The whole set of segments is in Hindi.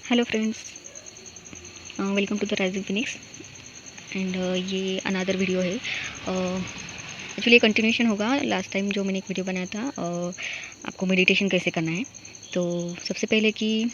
Hello friends, welcome to the rising phoenix. And ये अनदर वीडियो है। एक्चुअली ये कंटिन्यूशन होगा लास्ट टाइम जो मैंने एक वीडियो बनाया था, आपको मेडिटेशन कैसे करना है। तो सबसे पहले कि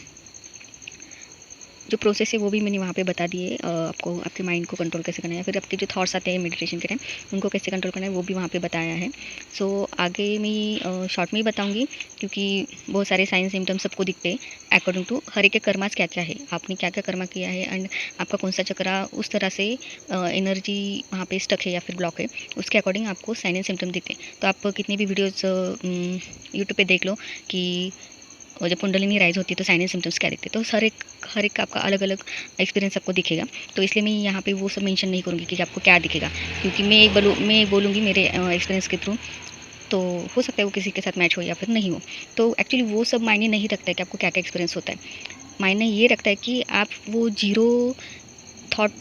जो प्रोसेस है वो भी मैंने वहाँ पे बता दिए, आपको आपके माइंड को कंट्रोल कैसे करना है, फिर आपके जो थॉट्स आते हैं मेडिटेशन के टाइम उनको कैसे कंट्रोल करना है वो भी वहाँ पे बताया है। सो आगे मैं शॉर्ट में ही बताऊँगी, क्योंकि बहुत सारे साइन सिम्टम्स सबको दिखते हैं अकॉर्डिंग टू हर एक के कर्मास क्या क्या है, आपने क्या क्या कर्मा किया है एंड आपका कौन सा चक्रा उस तरह से एनर्जी वहाँ पे स्टक है या फिर ब्लॉक है, उसके अकॉर्डिंग आपको साइन एंड सिम्टम दिखते हैं। तो आप कितनी भी वीडियोज़ यूट्यूब पे देख लो कि और जब कुंडलिनी राइज होती है तो साइन एंड सिम्टम्स क्या दिखते हैं, तो हर एक का आपका अलग अलग एक्सपीरियंस आपको दिखेगा। तो इसलिए मैं यहाँ पे वो सब मेंशन नहीं करूँगी कि आपको क्या दिखेगा, क्योंकि मैं बोलूँगी मेरे एक्सपीरियंस के थ्रू। तो हो सकता है वो किसी के साथ मैच हो या फिर नहीं हो। तो एक्चुअली वो सब मायने नहीं रखता है कि आपको क्या क्या एक्सपीरियंस होता है। मायने ये रखता है कि आप वो जीरो थॉट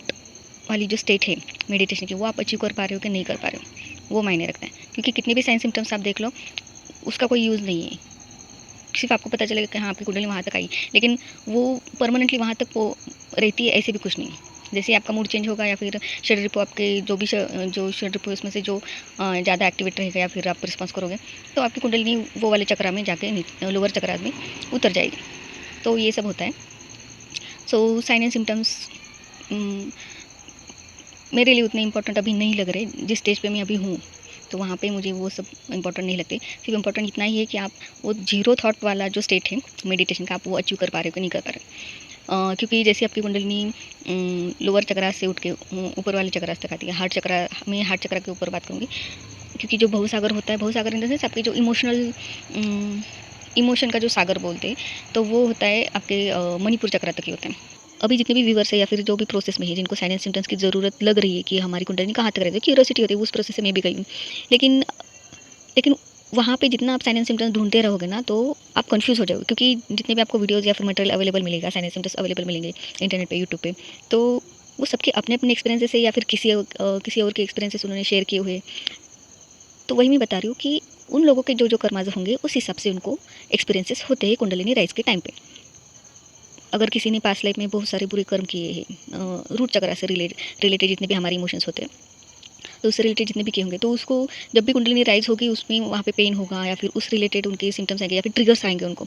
वाली जो स्टेट है मेडिटेशन की, वो आप अचीव कर पा रहे हो कि नहीं कर पा रहे हो, वो मायने रखता है। क्योंकि कितने भी साइन सिम्टम्स आप देख लो, उसका कोई यूज़ नहीं है। सिर्फ आपको पता चलेगा कि हाँ आपकी कुंडली वहाँ तक आई, लेकिन वो परमानेंटली वहाँ तक वो रहती है, ऐसे भी कुछ नहीं है। जैसे आपका मूड चेंज होगा या फिर शरीर को आपके जो शरीर को उसमें से जो ज़्यादा एक्टिवेट रहेगा या फिर आप रिस्पॉन्स करोगे, तो आपकी कुंडली वो वाले चक्रा में जाके लोअर चक्रा में उतर जाएगी। तो ये सब होता है। सो साइन एंड सिम्टम्स मेरे लिए उतने इंपॉर्टेंट अभी नहीं लग रहे। जिस स्टेज पे मैं अभी हूँ तो वहाँ पे मुझे वो सब इंपॉर्टेंट नहीं लगते। सिर्फ इंपॉर्टेंट इतना ही है कि आप वो जीरो थॉट वाला जो स्टेट है मेडिटेशन का, आप वो अचीव कर पा रहे हो कि नहीं कर पा रहे। क्योंकि जैसे आपकी कुंडलिनी लोअर चक्रा से उठ के ऊपर वाले चक्रा तक आती है, हार्ट चक्रा, मैं हार्ट चक्रा के ऊपर बात करूँगी। क्योंकि जो भवसागर होता है, भवसागर इन द सेंस आपके जो इमोशन का जो सागर बोलते हैं, तो वो होता है आपके मणिपुर चक्रा तक ही होता है। अभी जितने भी व्यूवर्स है या फिर जो भी प्रोसेस में है जिनको साइन एंड सिम्टम्स की ज़रूरत लग रही है कि हमारी कुंडलिनी कहाँ तक रहती है, क्यूरियोसिटी होती है, उस प्रोसेस से मैं भी गई हूँ। लेकिन लेकिन वहाँ पे जितना आप साइन एंड सिम्टम्स ढूंढते रहोगे ना, तो आप कंफ्यूज हो जाओगे। क्योंकि जितने भी आपको वीडियोज़ या फिर मटेरियल अवेलेबल मिलेगा, साइन एंड सिम्टम्स अवेलेबल मिलेंगे इंटरनेट पे, यूट्यूब पे, तो वो सबके अपने अपने एक्सपीरियंसेस है या फिर किसी और के एक्सपीरियंसेस उन्होंने शेयर किए हुए। तो वही मैं बता रही हूँ कि उन लोगों के जो जो कर्माज होंगे उस हिसाब से उनको एक्सपीरियंसेस होते हैं कुंडलिनी राइज के टाइम पे। अगर किसी ने पास्ट लाइफ में बहुत सारे बुरे कर्म किए हैं, रूट चक्रा से रिलेटेड जितने भी हमारे इमोशंस होते हैं, तो उससे रिलेटेड जितने भी किए होंगे, तो उसको जब भी कुंडलिनी राइज होगी उसमें वहाँ पे पेन होगा या फिर उस रिलेटेड उनके सिम्टम्स आएंगे या फिर ट्रिगर्स आएंगे उनको।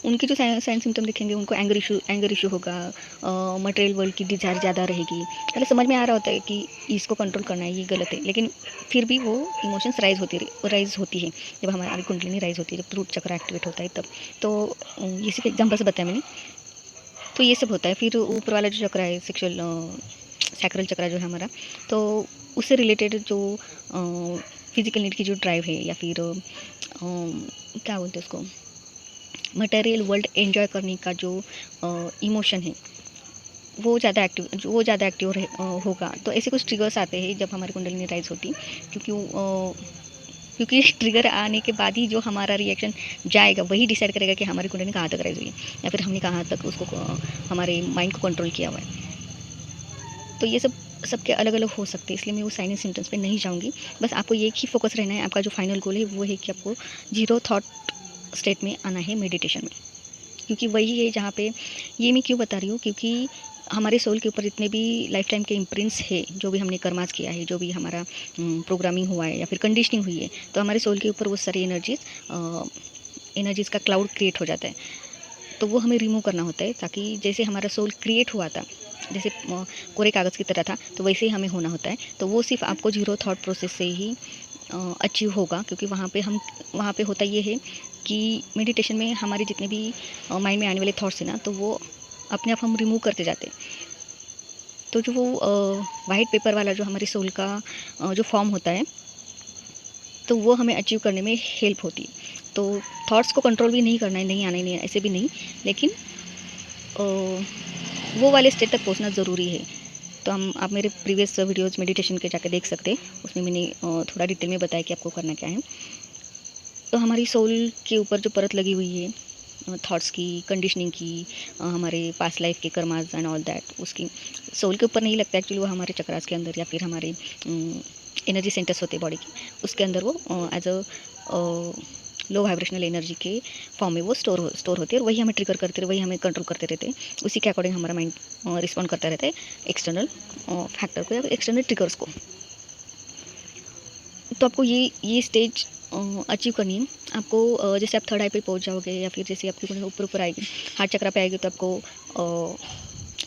उनके जो साइन सिम्टम दिखेंगे, उनको एंगर इशू होगा, मटेरियल वर्ल्ड की डिज़ायर ज़्यादा रहेगी। मतलब समझ में आ रहा होता है कि इसको कंट्रोल करना है, ये गलत है, लेकिन फिर भी वो इमोशंस राइज होती है जब हमारी कुंडलिनी राइज होती है, जब रूट चक्र एक्टिवेट होता है तब। तो ये सिर्फ एग्जाम्पल से बताया मैंने। तो ये सब होता है। फिर ऊपर वाला जो चक्र है सेक्सुअल सैक्रल चक्र जो है हमारा, तो उससे रिलेटेड जो फिजिकल नीड की जो ड्राइव है या फिर क्या बोलते हैं उसको, मटेरियल वर्ल्ड एंजॉय करने का जो इमोशन है, वो ज़्यादा एक्टिव होगा। तो ऐसे कुछ ट्रिगर्स आते हैं जब हमारी कुंडलिनी राइज होती, क्योंकि क्योंकि ट्रिगर आने के बाद ही जो हमारा रिएक्शन जाएगा वही डिसाइड करेगा कि हमारी कुंडली कहाँ तक राइज हुई है या फिर हमने कहाँ तक उसको हमारे माइंड को कंट्रोल किया हुआ है। तो ये सब सबके अलग अलग हो सकते हैं, इसलिए मैं वो साइन एंड सिम्टम्स पे नहीं जाऊँगी। बस आपको एक ही फोकस रहना है। आपका जो फाइनल गोल है वो है कि आपको जीरो थॉट स्टेट में आना है मेडिटेशन में, क्योंकि वही है जहाँ पे, ये मैं क्यों बता रही हूँ, क्योंकि हमारे सोल के ऊपर जितने भी लाइफ टाइम के इम्प्रिंट्स है, जो भी हमने कर्मास किया है, जो भी हमारा प्रोग्रामिंग हुआ है या फिर कंडीशनिंग हुई है, तो हमारे सोल के ऊपर वो सारी एनर्जीज़ का क्लाउड क्रिएट हो जाता है। तो वो हमें रिमूव करना होता है, ताकि जैसे हमारा सोल क्रिएट हुआ था, जैसे कोरे कागज़ की तरह था, तो वैसे ही हमें होना होता है। तो वो सिर्फ आपको जीरो थॉट प्रोसेस से ही अचीव होगा, क्योंकि वहाँ पे होता ये है कि मेडिटेशन में हमारे जितने भी माइंड में आने वाले थॉट्स हैं ना, तो वो अपने आप हम रिमूव करते जाते हैं। तो जो वो वाइट पेपर वाला जो हमारे सोल का जो फॉर्म होता है, तो वो हमें अचीव करने में हेल्प होती है। तो थॉट्स को कंट्रोल भी नहीं करना है, नहीं आना ही नहीं है, ऐसे भी नहीं, लेकिन वो वाले स्टेट तक पहुंचना ज़रूरी है। तो आप मेरे प्रीवियस वीडियोज़ मेडिटेशन के जाके देख सकते हैं, उसमें मैंने थोड़ा डिटेल में बताया कि आपको करना क्या है। तो हमारी सोल के ऊपर जो परत लगी हुई है थॉट्स की, कंडीशनिंग की, हमारे पास्ट लाइफ के कर्मास एंड ऑल दैट, उसकी सोल के ऊपर नहीं लगता एक्चुअली, वो हमारे चक्रास के अंदर या फिर हमारे एनर्जी सेंटर्स होते हैं बॉडी के, उसके अंदर वो as a low vibrational energy के फॉर्म में वो स्टोर होती है, और वही हमें ट्रिगर करते रहे, वही हमें कंट्रोल करते रहते हैं। उसी के अकॉर्डिंग हमारा माइंड रिस्पॉन्ड करता रहता है एक्सटर्नल फैक्टर को या एक्सटर्नल ट्रिगर्स को। तो आपको ये स्टेज अचीव करनी है। आपको जैसे आप थर्ड आई पे पहुंच जाओगे, या फिर जैसे आपकी कुंडली ऊपर ऊपर आएगी, हार्ट चक्रा पे आएगी, तो आपको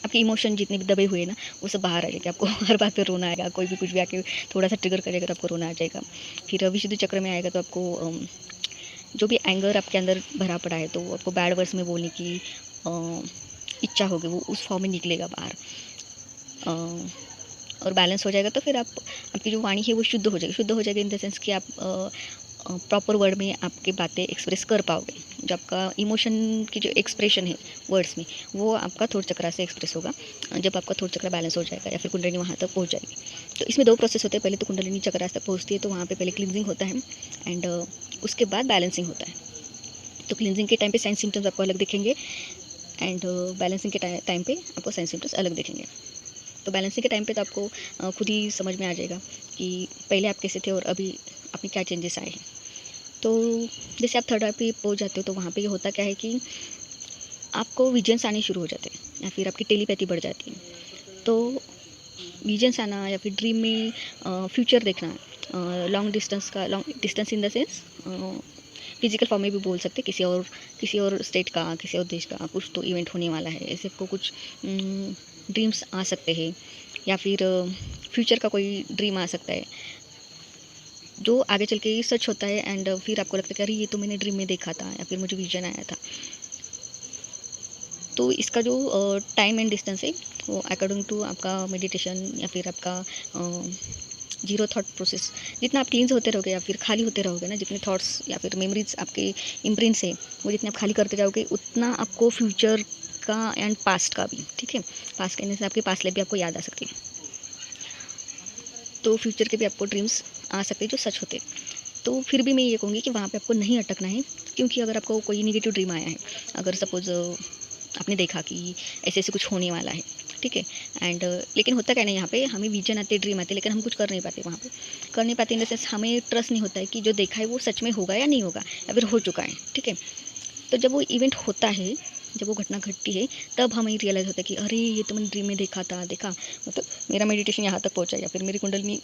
आपके इमोशन जितने भी दबे हुए हैं ना, वो सब बाहर आ जाएंगे। आपको हर बात पे रोना आएगा, कोई भी कुछ भी आके थोड़ा सा ट्रिगर करेगा तो आपको रोना आ जाएगा। फिर विशुद्ध चक्र में आएगा तो आपको जो भी एंगर आपके अंदर भरा पड़ा है, तो आपको बैड वर्ड्स में बोलने की इच्छा होगी, वो उस फॉर्म में निकलेगा बाहर। और बैलेंस हो जाएगा तो फिर आपकी जो वाणी है वो शुद्ध हो जाएगी इन द सेंस कि आप प्रॉपर वर्ड में आपकी बातें एक्सप्रेस कर पाओगे। जो आपका इमोशन की जो एक्सप्रेशन है वर्ड्स में, वो आपका थोड़ा चक्रा से एक्सप्रेस होगा जब आपका थोड़ा चक्रा बैलेंस हो जाएगा या फिर कुंडलिनी वहाँ तक पहुँच जाएगी। तो इसमें 2 प्रोसेस होते हैं। पहले तो कुंडलिनी चक्रा तक पहुँचती है, तो वहाँ पे पहले क्लिनजिंग होता है, एंड उसके बाद बैलेंसिंग होता है। तो क्लिनजिंग के टाइम पे साइन सिम्टम्स आपको अलग दिखेंगे, एंड बैलेंसिंग के टाइम पे आपको साइन सिम्टम्स अलग दिखेंगे। तो बैलेंसिंग के टाइम पे तो आपको खुद ही समझ में आ जाएगा कि पहले आप कैसे थे और अभी आप में क्या चेंजेस आए हैं। तो जैसे आप थर्ड आई पे पहुंच जाते हो, तो वहाँ पे ये होता क्या है कि आपको विजन्स आने शुरू हो जाते हैं, या फिर आपकी टेलीपैथी बढ़ जाती है। तो विजन्स आना या फिर ड्रीम में फ्यूचर देखना, long distance in the sense physical form में भी बोल सकते, किसी और स्टेट का, किसी और देश का कुछ तो इवेंट होने वाला है, ऐसे आपको कुछ ड्रीम्स आ सकते हैं, या फिर फ्यूचर का कोई ड्रीम आ सकता है जो आगे चल के सच होता है, एंड फिर आपको लगता है कि अरे ये तो मैंने ड्रीम में देखा था, या फिर मुझे विजन आया था। तो इसका जो टाइम एंड डिस्टेंस है वो अकॉर्डिंग टू आपका मेडिटेशन या फिर आपका जीरो थॉट प्रोसेस, जितना आप क्लींस होते रहोगे या फिर खाली होते रहोगे ना, जितने थॉट्स या फिर मेमोरीज आपके इम्प्रिंट्स है वो जितने आप खाली करते जाओगे, उतना आपको फ्यूचर का एंड पास्ट का भी, ठीक है, पास्ट कहने से आपके पास्ट लाइफ भी आपको याद आ सकती है। तो फ्यूचर के भी आपको ड्रीम्स आ सकते हैं जो सच होते हैं। तो फिर भी मैं ये कहूँगी कि वहाँ पे आपको नहीं अटकना है, क्योंकि अगर आपको कोई निगेटिव ड्रीम आया है, अगर सपोज आपने देखा कि ऐसे ऐसे कुछ होने वाला है, ठीक है, एंड लेकिन होता क्या नहीं, यहाँ पे हमें विजन आते, ड्रीम आते, लेकिन हम कुछ कर नहीं पाते वहाँ पे, कर नहीं पाते इन द सेंस हमें ट्रस्ट नहीं होता है कि जो देखा है वो सच में होगा या नहीं होगा, या फिर हो चुका है, ठीक है। तो जब वो इवेंट होता है, जब वो घटना घटती है, तब हमें रियलाइज़ होता है कि अरे ये तो मैंने ड्रीम में देखा, मतलब मेरा मेडिटेशन यहाँ तक पहुँचा, या फिर मेरी कुंडलिनी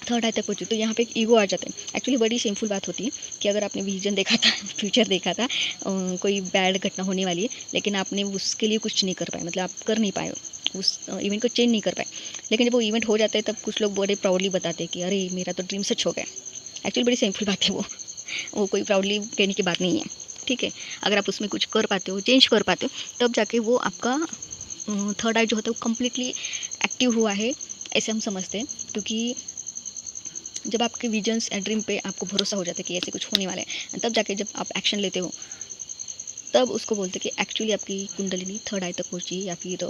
थर्ड आई तक पहुँची। तो यहाँ पे एक ईगो आ जाता है। एक्चुअली बड़ी शेमफुल बात होती है कि अगर आपने विजन देखा था, फ्यूचर देखा था, कोई बैड घटना होने वाली है, लेकिन आपने उसके लिए कुछ नहीं कर पाए, मतलब आप कर नहीं पाए, उस इवेंट को चेंज नहीं कर पाए। लेकिन जब वो इवेंट हो जाता है, तब कुछ लोग बड़े प्राउडली बताते हैं कि अरे मेरा तो ड्रीम सच हो गया। एक्चुअली बड़ी शेमफुल बात है वो कोई प्राउडली कहने की बात नहीं है, ठीक है। अगर आप उसमें कुछ कर पाते हो, चेंज कर पाते हो, तब जाके वो आपका थर्ड आई जो होता है वो कम्प्लीटली एक्टिव हुआ है, ऐसे हम समझते हैं। क्योंकि जब आपके विजन्स या ड्रीम पे आपको भरोसा हो जाता है कि ऐसे कुछ होने वाला है, तब जाके जब आप एक्शन लेते हो, तब उसको बोलते हैं कि एक्चुअली आपकी कुंडलिनी थर्ड आई तक पहुंची, या फिर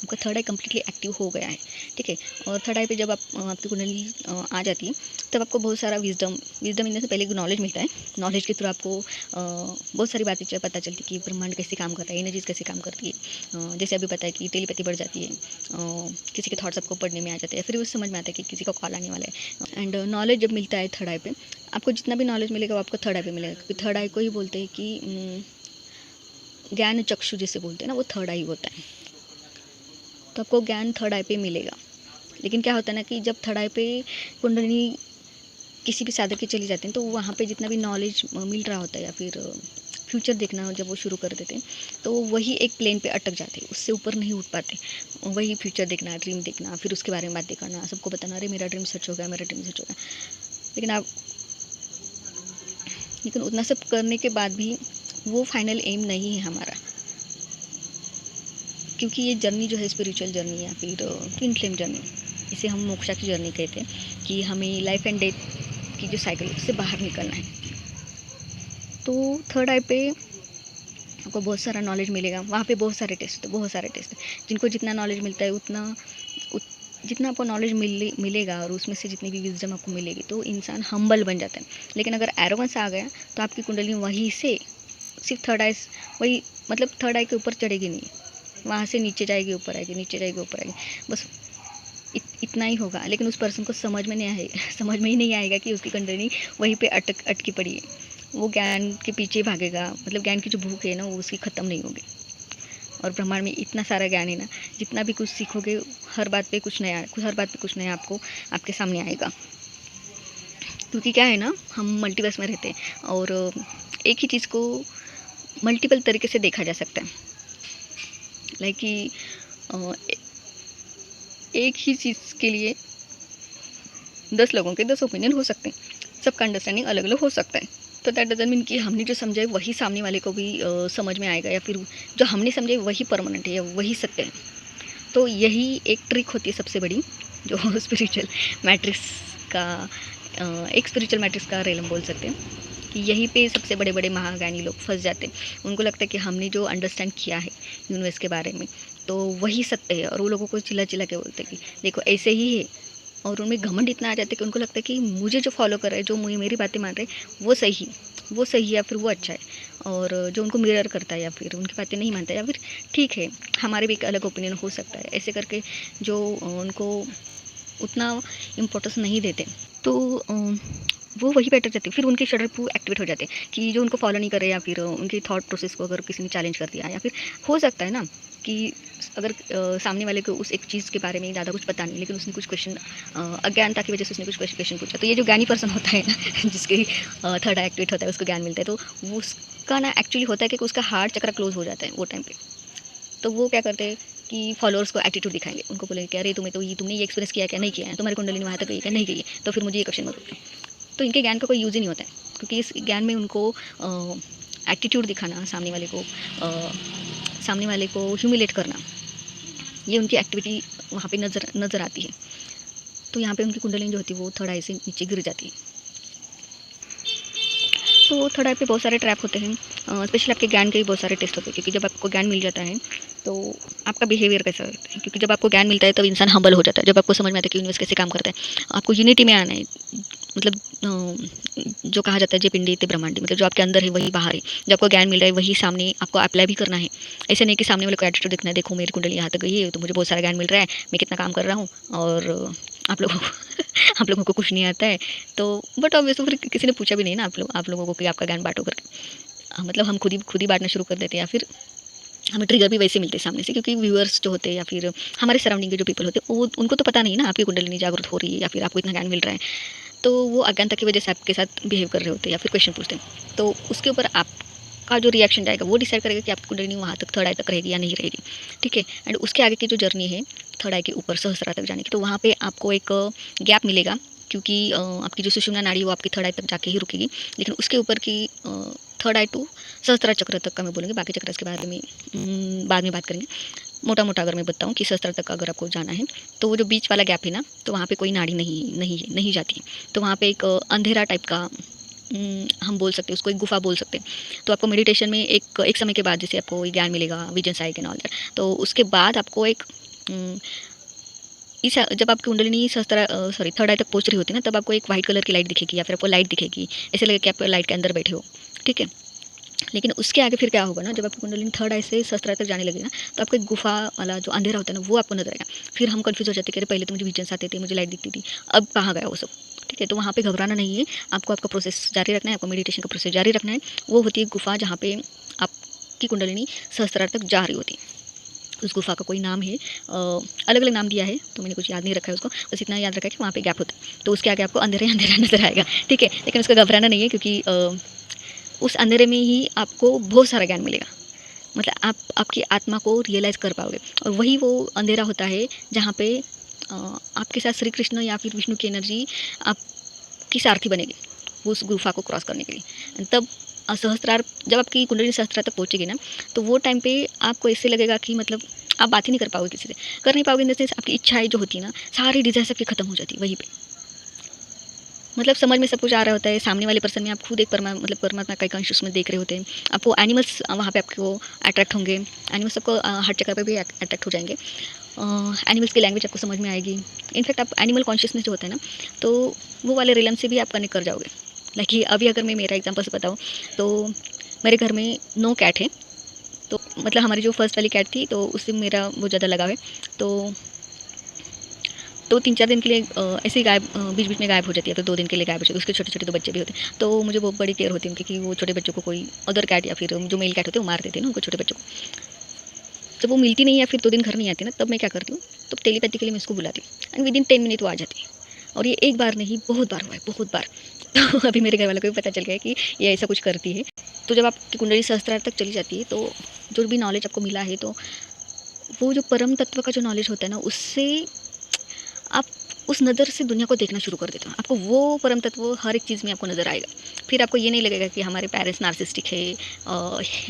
आपका थर्ड आई कम्प्लीटली एक्टिव हो गया है, ठीक है। और थर्ड आई पे जब आपकी कुंडलिनी आ जाती है, तब आपको बहुत सारा विजडम मिलने से पहले नॉलेज मिलता है। नॉलेज के थ्रू आपको बहुत सारी बातें पता चलती है कि ब्रह्मांड कैसे काम करता है, एनर्जीज कैसे काम करती है। जैसे अभी पता है कि टेलीपैथी बढ़ जाती है, किसी के थॉट्स आपको पढ़ने में आ जाते हैं, फिर वो समझ में आता है कि किसी का कॉल आने वाला है। एंड नॉलेज जब मिलता है थर्ड आई पे, आपको जितना भी नॉलेज मिलेगा वो आपको थर्ड आई पे मिलेगा, क्योंकि थर्ड आई को ही बोलते हैं कि ज्ञान चक्षु जिसे बोलते हैं ना, वो थर्ड आई होता है। तो आपको ज्ञान थर्ड आई पे मिलेगा। लेकिन क्या होता है ना कि जब थर्ड आई पे कुंडलिनी किसी भी साधक की चली जाती हैं, तो वहाँ पे जितना भी नॉलेज मिल रहा होता है, या फिर फ्यूचर देखना जब वो शुरू कर देते हैं, तो वही एक प्लेन पे अटक जाते हैं, उससे ऊपर नहीं उठ पाते। वही फ्यूचर देखना, ड्रीम देखना, फिर उसके बारे में बातें करना, सबको बताना, अरे मेरा ड्रीम सच हो गया, मेरा ड्रीम सच हो गया। लेकिन उतना सब करने के बाद भी वो फाइनल एम नहीं है हमारा, क्योंकि ये जर्नी जो है स्पिरिचुअल जर्नी या फिर ट्विन फ्लेम जर्नी, इसे हम मोक्षा की जर्नी कहते हैं, कि हमें लाइफ एंड डेथ की जो साइकिल है उससे बाहर निकलना है। तो थर्ड आई पे आपको बहुत सारा नॉलेज मिलेगा। वहाँ पे बहुत सारे टेस्ट जिनको जितना नॉलेज मिलता है जितना आपको नॉलेज मिलेगा, और उसमें से जितनी भी विजडम आपको मिलेगी, तो इंसान हम्बल बन जाता है। लेकिन अगर एरोगेंस आ गया, तो आपकी कुंडली वहीं से सिर्फ थर्ड आई, वही मतलब थर्ड आई के ऊपर चढ़ेगी नहीं, वहाँ से नीचे जाएगी, ऊपर आएगी, नीचे जाएगी, ऊपर आएगी, बस इतना ही होगा, लेकिन उस पर्सन को समझ में नहीं आए समझ में ही नहीं आएगा कि उसकी कुंडलिनी वहीं पे अटकी पड़ी है। वो ज्ञान के पीछे भागेगा, मतलब ज्ञान की जो भूख है ना वो उसकी ख़त्म नहीं होगी। और ब्रह्मांड में इतना सारा ज्ञान है ना, जितना भी कुछ सीखोगे हर बात पे कुछ नया आपको आपके सामने आएगा। क्योंकि क्या है ना, हम मल्टीवर्स में रहते हैं और एक ही चीज़ को मल्टीपल तरीके से देखा जा सकता है। लाइक कि एक ही चीज़ के लिए 10 लोगों के 10 ओपिनियन हो सकते हैं, सबका अंडरस्टैंडिंग अलग अलग हो सकता है। तो दैट डजंट मीन कि हमने जो समझा है वही सामने वाले को भी समझ में आएगा, या फिर जो हमने समझा है वही परमानेंट है या वही सत्य है। तो यही एक ट्रिक होती है सबसे बड़ी, जो स्पिरिचुअल मैट्रिक्स का एक स्पिरिचुअल मैट्रिक्स का रेलम बोल सकते हैं कि यहीं पे सबसे बड़े बड़े महाज्ञानी लोग फंस जाते हैं। उनको लगता है कि हमने जो अंडरस्टैंड किया है यूनिवर्स के बारे में तो वही सत्य है, और वो लोगों को चिल्ला चिल्ला के बोलते हैं कि देखो ऐसे ही है। और उनमें घमंड इतना आ जाता है कि उनको लगता है कि मुझे जो फॉलो कर रहे हैं, जो मुझे मेरी बातें मान रहे हैं वो सही है या फिर वो अच्छा है, और जो उनको मिरर करता है या फिर उनकी बातें नहीं मानता है या फिर ठीक है हमारे भी एक अलग ओपिनियन हो सकता है, ऐसे करके जो उनको उतना इम्पोर्टेंस नहीं देते। तो वो वही बैठे रहते, फिर उनके शटर को एक्टिवेट हो जाते हैं कि जो उनको फॉलो नहीं कर रहे, या फिर उनके थॉट प्रोसेस को अगर किसी ने चैलेंज कर दिया, या फिर हो सकता है ना कि अगर सामने वाले को उस एक चीज़ के बारे में ज़्यादा कुछ पता नहीं, लेकिन उसने कुछ क्वेश्चन अज्ञानता की वजह से उसने कुछ क्वेश्चन पूछा, तो ये जो ज्ञानी पर्सन होता है ना जिसके थर्ड आई एक्टिवेट होता है, उसको ज्ञान मिलता है, तो वो उसका ना एक्चुअली होता है कि उसका हार्ट चक्र क्लोज हो जाता है वो टाइम पे। तो वो क्या करते हैं कि फॉलोअर्स को एटीट्यूड दिखाएंगे, उनको बोलेंगे कि अरे तुमने ये एक्सपीरियंस किया क्या, नहीं किया है, तुम्हारी कुंडलिनी वहाँ तक गई क्या, नहीं गई है, तो फिर मुझे ये क्वेश्चन मत पूछो। तो इनके ज्ञान का कोई यूज़ ही नहीं होता है, क्योंकि इस ज्ञान में उनको एटीट्यूड दिखाना, सामने वाले को ह्यूमिलेट करना, ये उनकी एक्टिविटी वहाँ पे नज़र आती है। तो यहाँ पे उनकी कुंडलिनी जो होती है वो थर्ड आई से नीचे गिर जाती है। तो थर्ड आई पे बहुत सारे ट्रैप होते हैं, स्पेशली आपके ज्ञान के भी बहुत सारे टेस्ट होते हैं, क्योंकि जब आपको ज्ञान मिल जाता है तो आपका बिहेवियर कैसा होता है, क्योंकि जब आपको ज्ञान मिलता है तब इंसान हम्बल हो जाता है, जब आपको समझ में आता है कि यूनिवर्स कैसे काम करता है, आपको यूनिटी में आना है। मतलब जो कहा जाता है जे पिंडी ते ब्रह्मांडी, मतलब जो आपके अंदर है वही बाहर है, जब आपको ज्ञान मिल रहा है वही सामने आपको अप्लाई भी करना है। ऐसे नहीं कि सामने वाले को एटीट्यूड दिखना है, देखो मेरी कुंडली यहाँ तक गई है तो मुझे बहुत सारा ज्ञान मिल रहा है, मैं कितना काम कर रहा हूँ, और आप लोगों को आप लोगों को कुछ नहीं आता है। तो बट ऑब्वियसली फिर किसी ने पूछा भी नहीं ना आप लोगों को कि आपका ज्ञान बांटो करके। मतलब हम खुद ही बांटना शुरू कर देते हैं, या फिर हमें ट्रिगर भी वैसे मिलते हैं सामने से, क्योंकि व्यूअर्स जो होते हैं या फिर हमारे सराउंडिंग के जो पीपल होते हैं वो उनको तो पता नहीं ना आपकी कुंडलिनी जागृत हो रही है या फिर आपको इतना ज्ञान मिल रहा है, तो वो अज्ञानता की वजह से आपके साथ बिहेव कर रहे होते हैं या फिर क्वेश्चन पूछते हैं। तो उसके ऊपर आपका जो रिएक्शन जाएगा वो डिसाइड करेगा कि आपकी कुंडलिनी वहाँ तक थर्ड आई तक रहेगी या नहीं रहेगी। ठीक है, एंड उसके आगे की जो जर्नी है थर्ड आई के ऊपर सहस्त्रा तक जाने की, तो वहाँ पे आपको एक गैप मिलेगा, क्योंकि आपकी जो सुषुम्ना नाड़ी है वो आपकी थर्ड आई तक जाके ही रुकेगी, लेकिन उसके ऊपर की थर्ड आई टू सहस्त्रा चक्र तक का मैं बोलूँगी, बाकी चक्र के बारे में बाद में बात करेंगे। मोटा मोटा अगर मैं बताऊँ कि सहस्त्रा तक अगर आपको जाना है तो वो जो बीच वाला गैप है ना, तो वहाँ पे कोई नाड़ी नहीं जाती है, तो वहाँ पे एक अंधेरा टाइप का हम बोल सकते हैं उसको, एक गुफा बोल सकते हैं। तो आपको मेडिटेशन में एक समय के बाद जैसे आपको ज्ञान मिलेगा, vision psych and all that, तो उसके बाद आपको एक जब आपकी कुंडलिनी थर्ड आई तक पहुंच रही होती है ना, तब आपको एक वाइट कलर की लाइट दिखेगी या फिर आपको लाइट दिखेगी, ऐसे लगे कि आप लाइट के अंदर बैठे हो। ठीक है, लेकिन उसके आगे फिर क्या होगा ना, जब आपकी कुंडलिनी थर्ड आई से सहस्त्र तक जाने लगी ना, तो आपको एक गुफा वाला जो अंधेरा होता है ना वो आपको नजर आएगा। फिर हम कंफ्यूज हो जाते हैं कि पहले तो मुझे विजन्स आते थे, मुझे लाइट दिखती थी, अब कहाँ गया वो सब। ठीक है, तो वहाँ पे घबराना नहीं है, आपको आपका प्रोसेस जारी रखना है, आपको मेडिटेशन का प्रोसेस जारी रखना है। वो होती है गुफा जहाँ पे आपकी कुंडलिनी सहस्त्रार तक जा रही होती है। उस गुफा का कोई नाम है, अलग अलग नाम दिया है तो मैंने कुछ याद नहीं रखा है उसको, बस इतना याद रखा है कि वहाँ पे गैप होता है, तो उसके आगे आपको अंधेरा अंधेरा नजर आएगा। ठीक है, लेकिन उसका घबराना नहीं है, क्योंकि उस अंधेरे में ही आपको बहुत सारा ज्ञान मिलेगा। मतलब आप आपकी आत्मा को रियलाइज़ कर पाओगे, और वही वो अंधेरा होता है जहाँ पे आपके साथ श्री कृष्ण या फिर विष्णु की एनर्जी आपकी सारथी बनेगी उस गुफा को क्रॉस करने के लिए। तब सहस्त्रार, जब आपकी कुंडलिनी सहस्त्रार तक पहुँचेगी ना, तो वो टाइम पे आपको ऐसे लगेगा कि मतलब आप बात ही नहीं कर पाओगे किसी से, कर नहीं पाओगे इन द सेंस आपकी इच्छाएं जो होती है ना, सारी डिज़ायर सबकी खत्म हो जाती है वहीं पे। मतलब समझ में सब कुछ आ रहा होता है, सामने वाले पर्सन में आप खुद एक परमात्मा का एक अंश उसमें देख रहे होते हैं। आपको एनिमल्स वहाँ पे आपको अट्रैक्ट होंगे, एनिमल्स सबको हार्ट चक्कर पे भी अट्रैक्ट हो जाएंगे। एनिमल्स की लैंग्वेज आपको समझ में आएगी। इनफैक्ट आप एनिमल कॉन्शियसनेस जो होता है ना, तो वो वाले रिलम से भी आप कनेक्ट कर जाओगे। लाइक अभी अगर मैं मेरा एग्जाम्पल से बताऊँ तो मेरे घर में 9 कैट है, तो मतलब हमारी जो फर्स्ट वाली कैट थी तो उससे मेरा बहुत ज़्यादा लगाव है। तो तो 3-4 दिन के लिए ऐसे ही गायब बीच बीच में गायब हो जाती है, तो 2 दिन के लिए गायब हो जाती है। उसके छोटे छोटे 2 बच्चे भी होते हैं, तो मुझे बहुत बड़ी केयर होती है उनकी कि वो छोटे बच्चों को कोई अदर कैट या फिर जो मेल कैट होते हैं वो मार देते हैं ना उनको, छोटे बच्चों को। जब वो मिलती नहीं या फिर 2 दिन घर नहीं आती ना, तब मैं क्या करती हूँ, तो टेलीपैथिकली मैं उसको बुलाती हूँ एंड विदिन 10 मिनट वो आ जाती है। और ये एक बार नहीं, बहुत बार हुआ है, बहुत बार। तो अभी मेरे घर वालों को भी पता चल गया है कि ये ऐसा कुछ करती है। तो जब आपकी कुंडली सहस्त्रार तक चली जाती है, तो जो भी नॉलेज आपको मिला है, तो वो जो परम तत्व का जो नॉलेज होता है ना, उससे आप उस नज़र से दुनिया को देखना शुरू कर देते हो। आपको वो परम तत्व हर एक चीज़ में आपको नज़र आएगा। फिर आपको ये नहीं लगेगा कि हमारे पेरेंट्स नार्सिस्टिक है,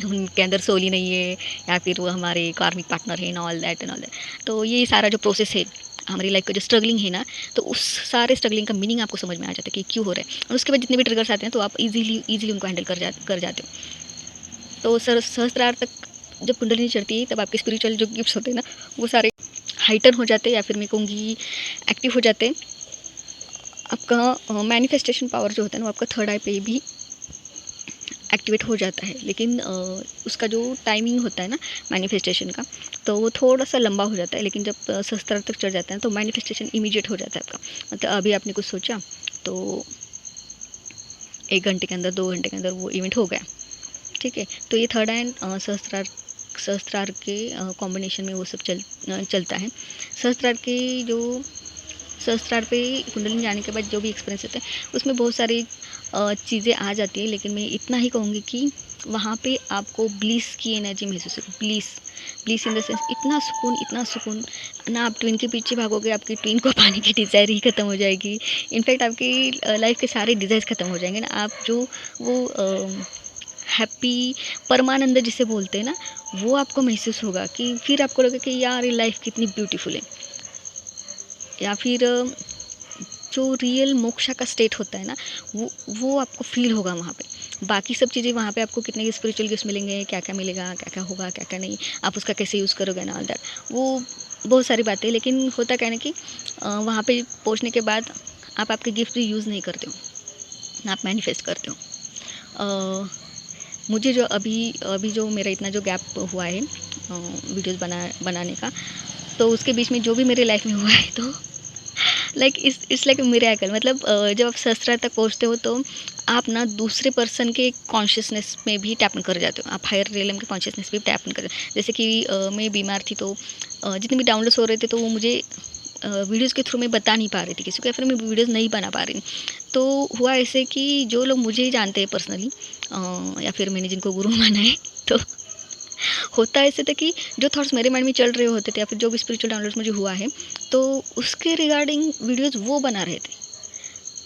उनके अंदर सोल ही नहीं है, या फिर वो हमारे कार्मिक पार्टनर है, and all that and all that. तो ये सारा जो प्रोसेस है, हमारी लाइफ का जो स्ट्रगलिंग है ना, तो उस सारे स्ट्रगलिंग का मीनिंग आपको समझ में आ जाता है कि क्यों हो रहा है। और उसके बाद जितने भी ट्रिगर्स आते हैं, तो आप ईजिली उनको हैंडल कर जाते हो। तो सहस्त्रार तक जब कुंडलिनी चढ़ती है, तब आपके स्पिरिचुअल जो गिफ्ट्स होते हैं ना, वो सारे हाइटन हो जाते हैं, या फिर मैं कहूँगी एक्टिव हो जाते हैं। आपका मैनिफेस्टेशन पावर जो होता है ना, वो आपका थर्ड आई पे भी एक्टिवेट हो जाता है। लेकिन उसका जो टाइमिंग होता है ना मैनिफेस्टेशन का, तो वो थोड़ा सा लंबा हो जाता है। लेकिन जब सहस्त्रार तक चढ़ जाता है तो मैनिफेस्टेशन इमीडिएट हो जाता है आपका। मतलब अभी आपने कुछ सोचा, तो 1 घंटे के अंदर, 2 घंटे के अंदर वो इवेंट हो गया, ठीक है। तो ये थर्ड एंड सहस्त्रार के कॉम्बिनेशन में वो सब चलता है। सहस्त्रार पे कुंडलिनी जाने के बाद जो भी एक्सपीरियंस होते हैं, उसमें बहुत सारी चीज़ें आ जाती है। लेकिन मैं इतना ही कहूँगी कि वहाँ पे आपको ब्लिस की एनर्जी महसूस होगी। ब्लिस इन द सेंस, इतना सुकून ना, आप ट्विन के पीछे भागोगे, आपकी ट्विन को पाने की डिज़ायर ही ख़त्म हो जाएगी। इनफैक्ट आपकी लाइफ के सारे डिज़ायर्स ख़त्म हो जाएंगे ना। आप जो वो हैप्पी परमानंद जिसे बोलते हैं ना, वो आपको महसूस होगा कि फिर आपको लगेगा कि यार ये लाइफ कितनी ब्यूटीफुल है। या फिर जो रियल मोक्षा का स्टेट होता है ना, वो आपको फील होगा वहाँ पे। बाकी सब चीज़ें वहाँ पे आपको कितने स्पिरिचुअल गिफ्ट्स मिलेंगे, क्या क्या मिलेगा, क्या क्या होगा, क्या क्या नहीं, आप उसका कैसे यूज़ करोगे ना, ऑल दैट, वो बहुत सारी बातें। लेकिन होता क्या है ना कि वहाँ पे पहुँचने के बाद आप आपके गिफ्ट भी यूज़ नहीं करते हो ना, आप मैनिफेस्ट करते हो। मुझे जो अभी जो मेरा इतना जो गैप हुआ है वीडियोस बनाने का, तो उसके बीच में जो भी मेरे लाइफ में हुआ है, तो लाइक इट्स लाइक मिरेकल। मतलब जब आप सहस्त्रार तक पहुंचते हो, तो आप ना दूसरे पर्सन के कॉन्शियसनेस में भी टैप कर जाते हो। आप हायर रियलम के कॉन्शियसनेस भी टैप कर जाते हो। जैसे कि मैं बीमार थी, तो जितने भी डाउनलोड्स हो रहे थे, तो वो मुझे वीडियोज़ के थ्रू मैं बता नहीं पा रही थी किसी को, या फिर मैं वीडियोज़ नहीं बना पा रही। तो हुआ ऐसे कि जो लोग मुझे जानते हैं पर्सनली, या फिर मैंने जिनको गुरु माना है, तो होता ऐसे था कि जो थॉट्स मेरे माइंड में चल रहे होते थे, या फिर जो भी स्पिरिचुअल डाउनलोड्स मुझे हुआ है, तो उसके रिगार्डिंग वीडियोज़ वो बना रहे थे।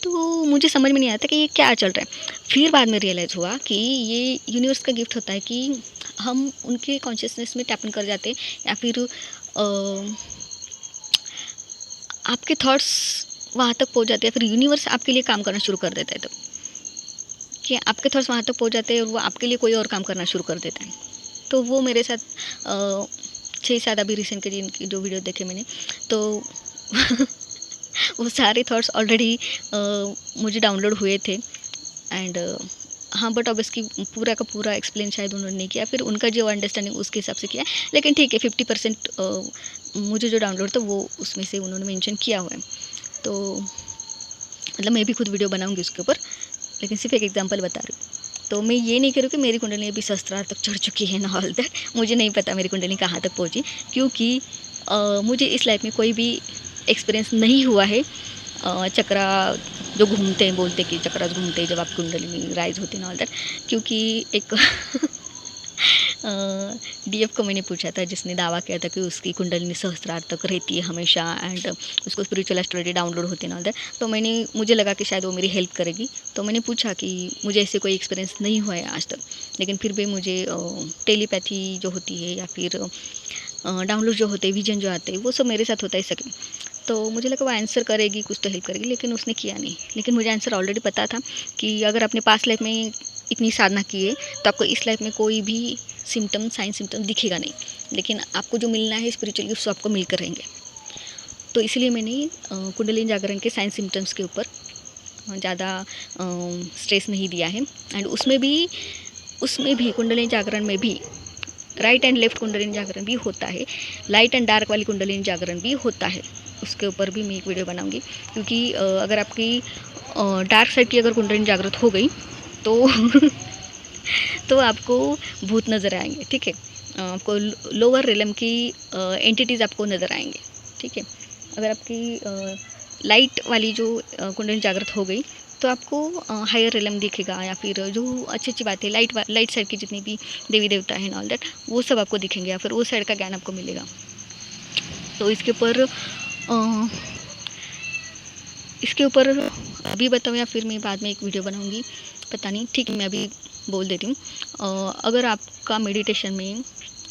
तो मुझे समझ में नहीं आता कि ये क्या चल रहा है। फिर बाद में रियलाइज़ हुआ कि ये यूनिवर्स का गिफ्ट होता है कि हम उनके कॉन्शियसनेस में टैप इन कर जाते हैं, या फिर आपके थॉट्स वहाँ तक पहुँच जाते हैं, फिर यूनिवर्स आपके लिए काम करना शुरू कर देता है। तो कि आपके थॉट्स वहाँ तक पहुँच जाते हैं और वो आपके लिए कोई और काम करना शुरू कर देता है। तो वो मेरे साथ 6-7 अभी रिसेंट के जिनकी जो वीडियो देखे मैंने, तो वो सारे थॉट्स ऑलरेडी मुझे डाउनलोड हुए थे। एंड हाँ, बट ऑब्वियसली पूरा का पूरा एक्सप्लेन शायद उन्होंने नहीं किया, फिर उनका जो अंडरस्टैंडिंग उसके हिसाब से किया। लेकिन ठीक है, 50% मुझे जो डाउनलोड था वो उसमें से उन्होंने मेंशन किया हुआ है। तो मतलब मैं भी खुद वीडियो बनाऊंगी उसके ऊपर, लेकिन सिर्फ एक एग्जांपल बता रही हूँ। तो मैं ये नहीं कह रही हूँ कि मेरी कुंडली अभी सहस्त्रार तक चढ़ चुकी है ना, ऑल दैट। मुझे नहीं पता मेरी कुंडली कहाँ तक पहुँची, क्योंकि मुझे इस लाइफ में कोई भी एक्सपीरियंस नहीं हुआ है। चक्रा जो घूमते हैं, बोलते कि चक्रास घूमते हैं जब आप कुंडली में राइज होते हैं ना, ऑल दैट। क्योंकि एक डीएफ को मैंने पूछा था, जिसने दावा किया था कि उसकी कुंडलिनी सहस्त्रार तक रहती है हमेशा, एंड उसको स्पिरिचुअल एस्ट्रोलॉजी डाउनलोड होती है ना, तो मुझे लगा कि शायद वो मेरी हेल्प करेगी। तो मैंने पूछा कि मुझे ऐसे कोई एक्सपीरियंस नहीं हुआ है आज तक, लेकिन फिर भी मुझे टेलीपैथी जो होती है, या फिर डाउनलोड जो होते हैं, विजन जो आते हैं, वो सब मेरे साथ होता है सके। तो मुझे लगा वो आंसर करेगी, कुछ तो हेल्प करेगी, लेकिन उसने किया नहीं। लेकिन मुझे आंसर ऑलरेडी पता था कि अगर आपने पास्ट लाइफ में इतनी साधना की है, तो आपको इस लाइफ में कोई भी साइन सिम्टम दिखेगा नहीं। लेकिन आपको जो मिलना है स्पिरिचुअल गिफ्ट्स, आपको मिलकर रहेंगे। तो इसलिए मैंने कुंडलिनी जागरण के साइन सिम्टम्स के ऊपर ज़्यादा स्ट्रेस नहीं दिया है। एंड उसमें भी कुंडलिनी जागरण में भी राइट एंड लेफ्ट कुंडलिनी जागरण भी होता है, लाइट एंड डार्क वाली कुंडलिनी जागरण भी होता है। उसके ऊपर भी मैं एक वीडियो बनाऊंगी, क्योंकि अगर आपकी डार्क साइड की अगर कुंडलिनी जागृत हो गई तो तो आपको भूत नज़र आएंगे, ठीक है। आपको लोअर रिलम की एंटिटीज़ आपको नज़र आएंगे, ठीक है। अगर आपकी लाइट वाली जो कुंडलिनी जागृत हो गई तो आपको हायर रिलम दिखेगा, या फिर जो अच्छी अच्छी बातें लाइट साइड की जितनी भी देवी देवता है ऑल दैट, वो सब आपको दिखेंगे, या फिर उस साइड का ज्ञान आपको मिलेगा। तो इसके ऊपर अभी बताऊँ या फिर मैं बाद में एक वीडियो बनाऊंगी, पता नहीं, ठीक है, मैं अभी बोल देती हूँ। अगर आपका मेडिटेशन में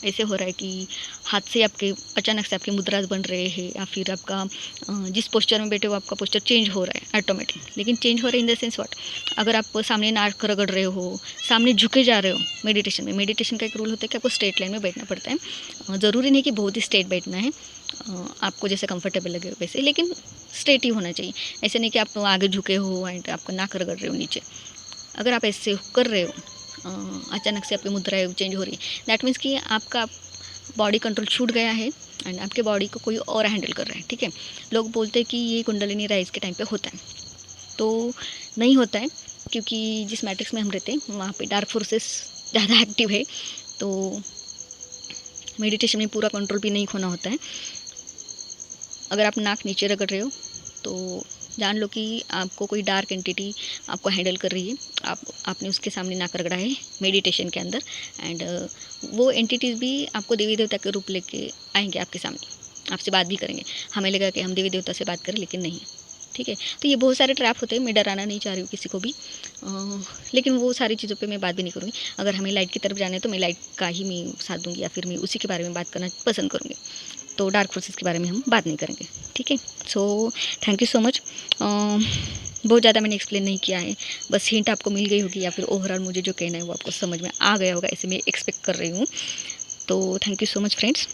ऐसे हो रहा है कि हाथ से आपके अचानक से आपके मुद्राज बन रहे हैं, या फिर आपका जिस पोस्चर में बैठे हो आपका पोस्चर चेंज हो रहा है ऑटोमेटिक, लेकिन चेंज हो रहा है इन द सेंस व्हाट, अगर आप सामने नाक रगड़ रहे हो, सामने झुके जा रहे हो मेडिटेशन का एक रूल होता है कि आपको स्ट्रेट लाइन में बैठना पड़ता है। ज़रूरी नहीं कि बहुत ही स्ट्रेट बैठना है, आपको जैसे कंफर्टेबल लगे वैसे, लेकिन स्ट्रेट ही होना चाहिए। ऐसे नहीं कि आप आगे झुके हो एंड आपका नाक रगड़ रहे हो नीचे। अगर आप ऐसे कर रहे हो, अचानक से आपकी मुद्राएं चेंज हो रही है, दैट मीन्स कि आपका बॉडी कंट्रोल छूट गया है एंड आपके बॉडी को कोई और हैंडल कर रहा है, ठीक है। लोग बोलते हैं कि ये कुंडलिनी राइज के टाइम पे होता है, तो नहीं होता है, क्योंकि जिस मैट्रिक्स में हम रहते हैं वहाँ पे डार्क फोर्सेस ज़्यादा एक्टिव है, तो मेडिटेशन में पूरा कंट्रोल भी नहीं खोना होता है। अगर आप नाक नीचे रगड़ रहे हो तो जान लो कि आपको कोई डार्क एंटिटी आपको हैंडल कर रही है, आपने उसके सामने नाक रगड़ा है मेडिटेशन के अंदर, एंड वो एंटिटीज़ भी आपको देवी देवता के रूप लेके आएंगे आपके सामने, आपसे बात भी करेंगे। हमें लगा कि हम देवी देवता से बात करें, लेकिन नहीं, ठीक है। तो ये बहुत सारे ट्रैप होते हैं, मैं डराना नहीं चाह रही हूँ किसी को भी, लेकिन वो सारी चीज़ों पे मैं बात भी नहीं करूँगी। अगर हमें लाइट की तरफ जाना है तो मैं लाइट का ही मैं साथ दूँगी, या फिर मैं उसी के बारे में बात करना पसंद करूँगी। तो डार्क फोर्सेस के बारे में हम बात नहीं करेंगे, ठीक है। So thank you so much. बहुत ज़्यादा मैंने एक्सप्लेन नहीं किया है, बस हिंट आपको मिल गई होगी, या फिर ओवरऑल मुझे जो कहना है वो आपको समझ में आ गया होगा, ऐसे मैं एक्सपेक्ट कर रही हूँ। तो thank you so much friends.